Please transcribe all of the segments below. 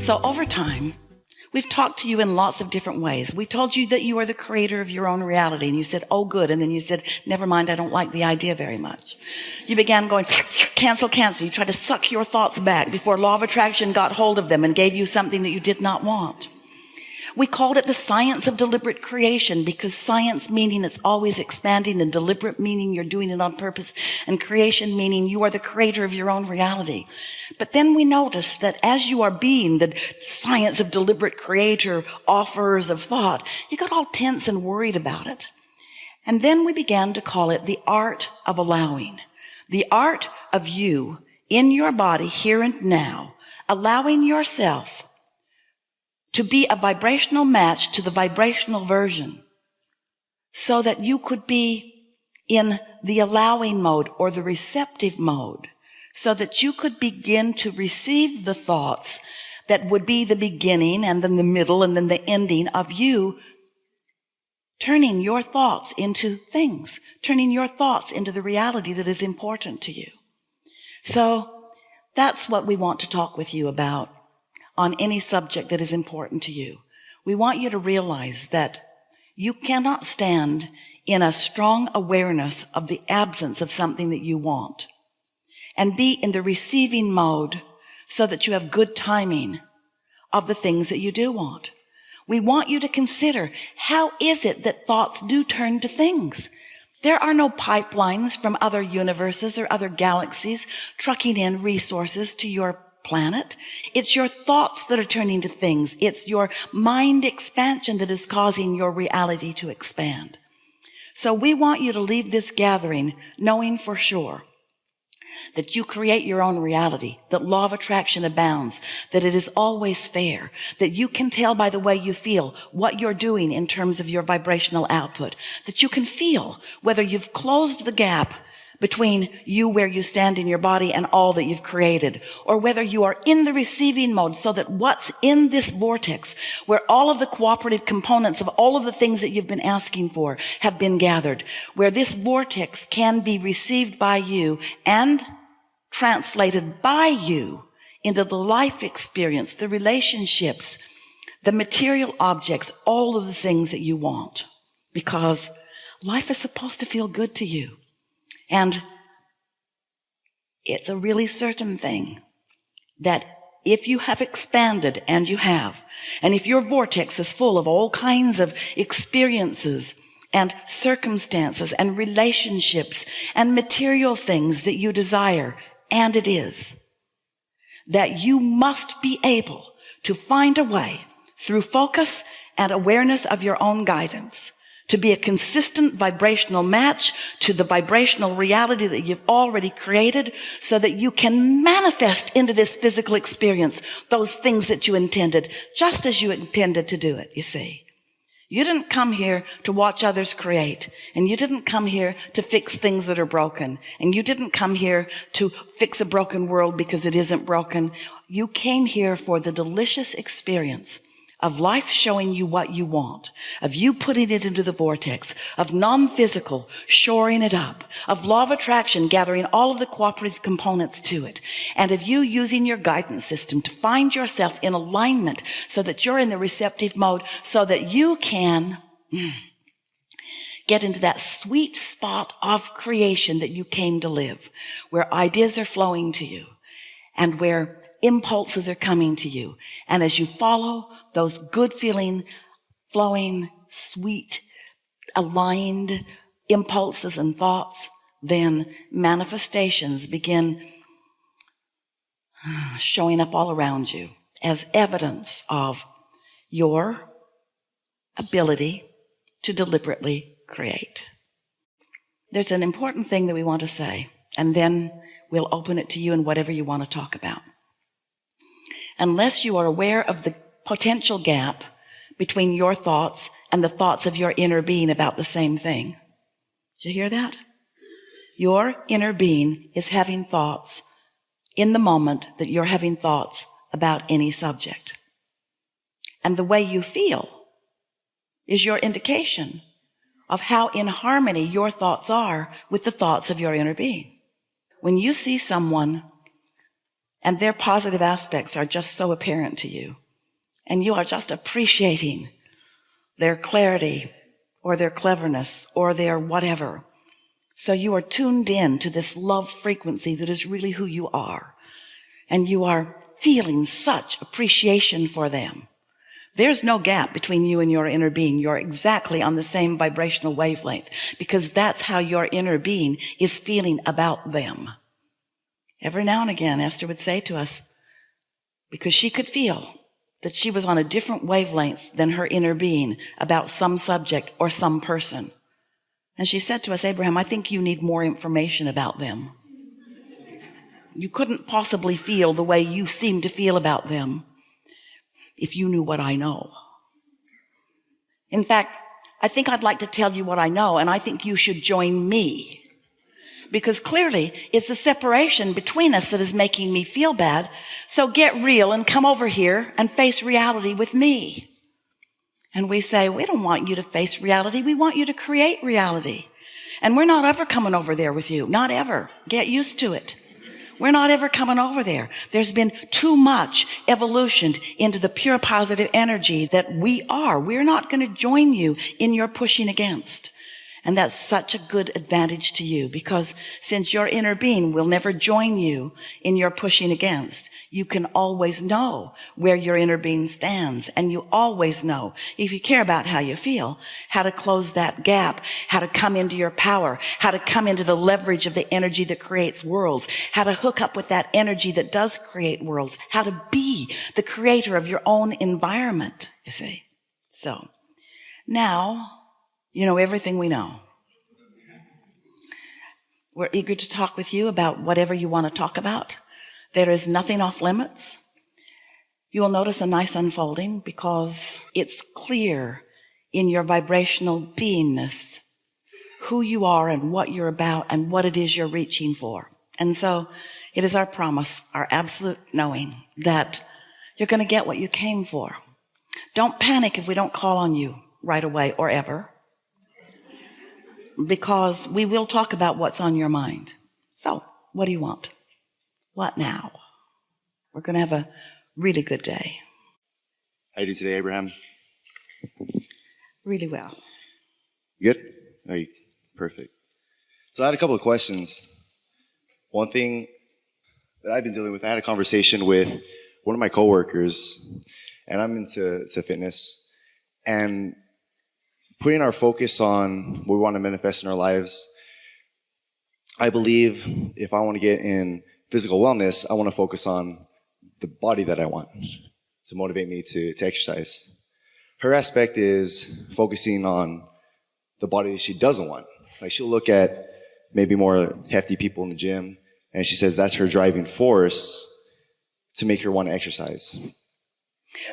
So over time, we've talked to you in lots of different ways. We told you that you are the creator of your own reality, and you said, oh good, and then you said, never mind, I don't like the idea very much. You began going, cancel, cancel. You tried to suck your thoughts back before law of attraction got hold of them and gave you something that you did not want. We called it the science of deliberate creation, because science meaning it's always expanding, and deliberate meaning you're doing it on purpose, and creation meaning you are the creator of your own reality. But then we noticed that as you are being the science of deliberate creator, offerers of thought, you got all tense and worried about it. And then we began to call it the art of allowing. The art of you in your body here and now, allowing yourself to be a vibrational match to the vibrational version, so that you could be in the allowing mode or the receptive mode, so that you could begin to receive the thoughts that would be the beginning and then the middle and then the ending of you turning your thoughts into things, turning your thoughts into the reality that is important to you. So that's what we want to talk with you about on any subject that is important to you. We want you to realize that you cannot stand in a strong awareness of the absence of something that you want and be in the receiving mode so that you have good timing of the things that you do want. We want you to consider, how is it that thoughts do turn to things? There are no pipelines from other universes or other galaxies trucking in resources to your planet. It's your thoughts that are turning to things. It's your mind expansion that is causing your reality to expand. So we want you to leave this gathering knowing for sure that you create your own reality, that law of attraction abounds, that it is always fair, that you can tell by the way you feel what you're doing in terms of your vibrational output, that you can feel whether you've closed the gap between you where you stand in your body and all that you've created, or whether you are in the receiving mode, so that what's in this vortex, where all of the cooperative components of all of the things that you've been asking for have been gathered, where this vortex can be received by you and translated by you into the life experience, the relationships, the material objects, all of the things that you want, because life is supposed to feel good to you. And it's a really certain thing that if you have expanded, and you have, and if your vortex is full of all kinds of experiences and circumstances and relationships and material things that you desire, and it is, that you must be able to find a way through focus and awareness of your own guidance to be a consistent vibrational match to the vibrational reality that you've already created, so that you can manifest into this physical experience those things that you intended, just as you intended to do it, you see. You didn't come here to watch others create, and you didn't come here to fix things that are broken, and you didn't come here to fix a broken world because it isn't broken. You came here for the delicious experience of life showing you what you want, of you putting it into the vortex, of non-physical shoring it up, of law of attraction gathering all of the cooperative components to it, and of you using your guidance system to find yourself in alignment so that you're in the receptive mode, so that you can get into that sweet spot of creation that you came to live, where ideas are flowing to you and where impulses are coming to you. And as you follow those good feeling, flowing, sweet, aligned impulses and thoughts, then manifestations begin showing up all around you as evidence of your ability to deliberately create. There's an important thing that we want to say, and then we'll open it to you and whatever you want to talk about. Unless you are aware of the potential gap between your thoughts and the thoughts of your inner being about the same thing. Did you hear that? Your inner being is having thoughts in the moment that you're having thoughts about any subject. And the way you feel is your indication of how in harmony your thoughts are with the thoughts of your inner being. When you see someone and their positive aspects are just so apparent to you, and you are just appreciating their clarity or their cleverness or their whatever. So you are tuned in to this love frequency that is really who you are, and you are feeling such appreciation for them. There's no gap between you and your inner being. You're exactly on the same vibrational wavelength, because that's how your inner being is feeling about them. Every now and again, Esther would say to us, because she could feel that she was on a different wavelength than her inner being about some subject or some person. And she said to us, Abraham, I think you need more information about them. You couldn't possibly feel the way you seem to feel about them if you knew what I know. In fact, I think I'd like to tell you what I know, and I think you should join me. Because clearly it's a separation between us that is making me feel bad. So get real and come over here and face reality with me. And we say, we don't want you to face reality. We want you to create reality. And we're not ever coming over there with you. Not ever. Get used to it. We're not ever coming over there. There's been too much evolution into the pure positive energy that we are. We're not going to join you in your pushing against. And that's such a good advantage to you, because since your inner being will never join you in your pushing against, you can always know where your inner being stands. And you always know, if you care about how you feel, how to close that gap, how to come into your power, how to come into the leverage of the energy that creates worlds, how to hook up with that energy that does create worlds, how to be the creator of your own environment, you see. So now, you know everything we know. We're eager to talk with you about whatever you want to talk about. There is nothing off limits. You will notice a nice unfolding, because it's clear in your vibrational beingness who you are and what you're about and what it is you're reaching for. And so it is our promise, our absolute knowing, that you're going to get what you came for. Don't panic if we don't call on you right away or ever, because we will talk about what's on your mind. So, what do you want? What now? We're going to have a really good day. How you doing today, Abraham? Really well. You good? Are you perfect? So I had a couple of questions. One thing that I've been dealing with, I had a conversation with one of my coworkers, and I'm into fitness, and putting our focus on what we want to manifest in our lives. I believe if I want to get in physical wellness, I want to focus on the body that I want to motivate me to exercise. Her aspect is focusing on the body that she doesn't want. Like, she'll look at maybe more hefty people in the gym, and she says that's her driving force to make her want to exercise.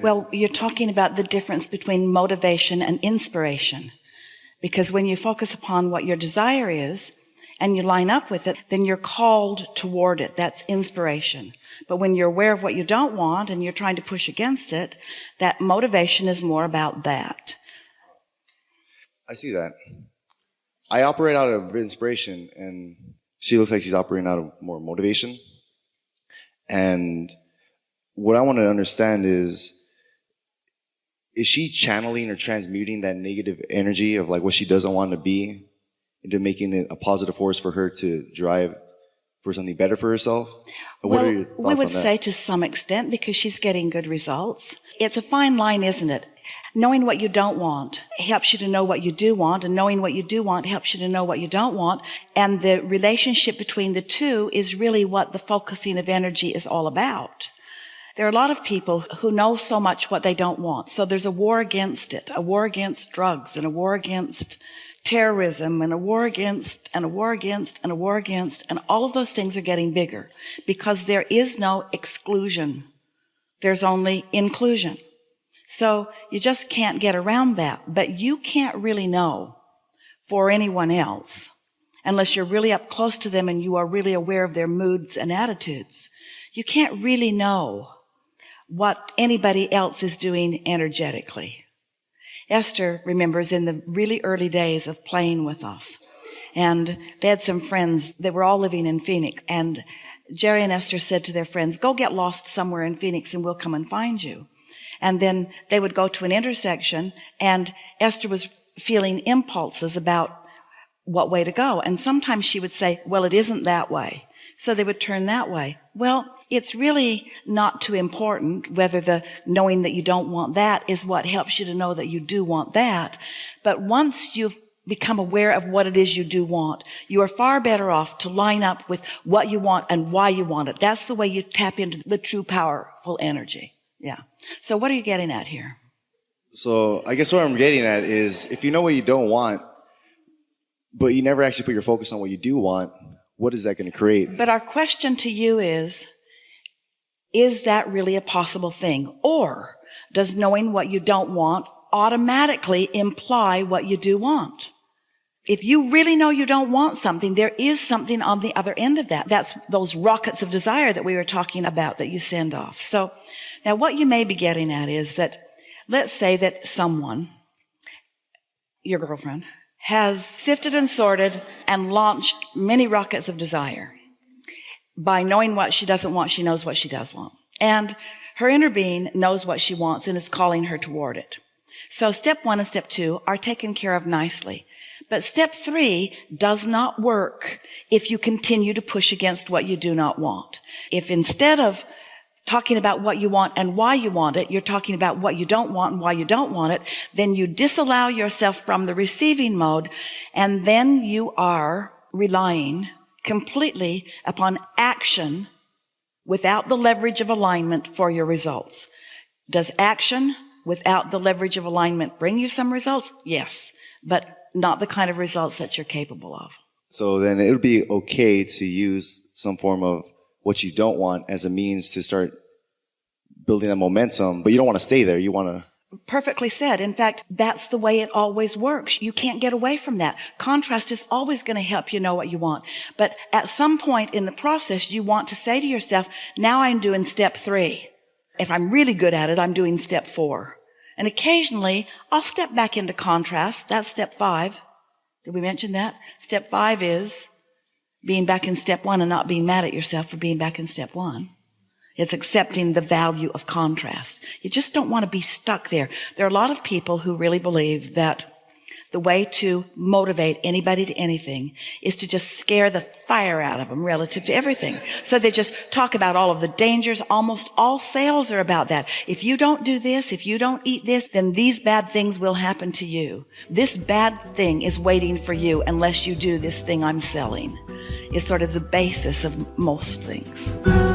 Well, you're talking about the difference between motivation and inspiration. Because when you focus upon what your desire is and you line up with it, then you're called toward it. That's inspiration. But when you're aware of what you don't want and you're trying to push against it, that motivation is more about that. I see that. I operate out of inspiration, and she looks like she's operating out of more motivation. And what I want to understand is she channeling or transmuting that negative energy of like what she doesn't want to be into making it a positive force for her to drive for something better for herself? What are your thoughts on that? We would say to some extent, because she's getting good results. It's a fine line, isn't it? Knowing what you don't want helps you to know what you do want, and knowing what you do want helps you to know what you don't want. And the relationship between the two is really what the focusing of energy is all about. There are a lot of people who know so much what they don't want. So there's a war against it, a war against drugs, and a war against terrorism, and a war against, and a war against, and a war against, and all of those things are getting bigger because there is no exclusion. There's only inclusion. So you just can't get around that. But you can't really know for anyone else unless you're really up close to them and you are really aware of their moods and attitudes. You can't really know what anybody else is doing energetically. Esther remembers in the really early days of playing with us, and they had some friends. They were all living in Phoenix, and Jerry and Esther said to their friends, go get lost somewhere in Phoenix and we'll come and find you. And then they would go to an intersection, and Esther was feeling impulses about what way to go. And sometimes she would say, well, it isn't that way. So they would turn that way. Well, it's really not too important whether the knowing that you don't want that is what helps you to know that you do want that. But once you've become aware of what it is you do want, you are far better off to line up with what you want and why you want it. That's the way you tap into the true powerful energy. Yeah. So what are you getting at here? So I guess what I'm getting at is, if you know what you don't want, but you never actually put your focus on what you do want, what is that going to create? But our question to you is that really a possible thing? Or does knowing what you don't want automatically imply what you do want? If you really know you don't want something, there is something on the other end of that. That's those rockets of desire that we were talking about that you send off. So now what you may be getting at is that, let's say that someone, your girlfriend, has sifted and sorted and launched many rockets of desire. By knowing what she doesn't want, she knows what she does want. And her inner being knows what she wants and is calling her toward it. So step 1 and step 2 are taken care of nicely. But step 3 does not work if you continue to push against what you do not want. If instead of talking about what you want and why you want it, you're talking about what you don't want and why you don't want it, then you disallow yourself from the receiving mode, and then you are relying completely upon action without the leverage of alignment for your results. Does action without the leverage of alignment bring you some results? Yes, but not the kind of results that you're capable of. So then it would be okay to use some form of what you don't want as a means to start building that momentum, but you don't want to stay there. You want to... Perfectly said. In fact, that's the way it always works. You can't get away from that. Contrast is always going to help you know what you want. But at some point in the process, you want to say to yourself, now I'm doing step 3. If I'm really good at it, I'm doing step 4. And occasionally, I'll step back into contrast. That's step 5. Did we mention that? Step 5 is being back in step 1 and not being mad at yourself for being back in step 1. It's accepting the value of contrast. You just don't want to be stuck there. There are a lot of people who really believe that the way to motivate anybody to anything is to just scare the fire out of them relative to everything. So they just talk about all of the dangers. Almost all sales are about that. If you don't do this, if you don't eat this, then these bad things will happen to you. This bad thing is waiting for you unless you do this thing I'm selling. Is sort of the basis of most things.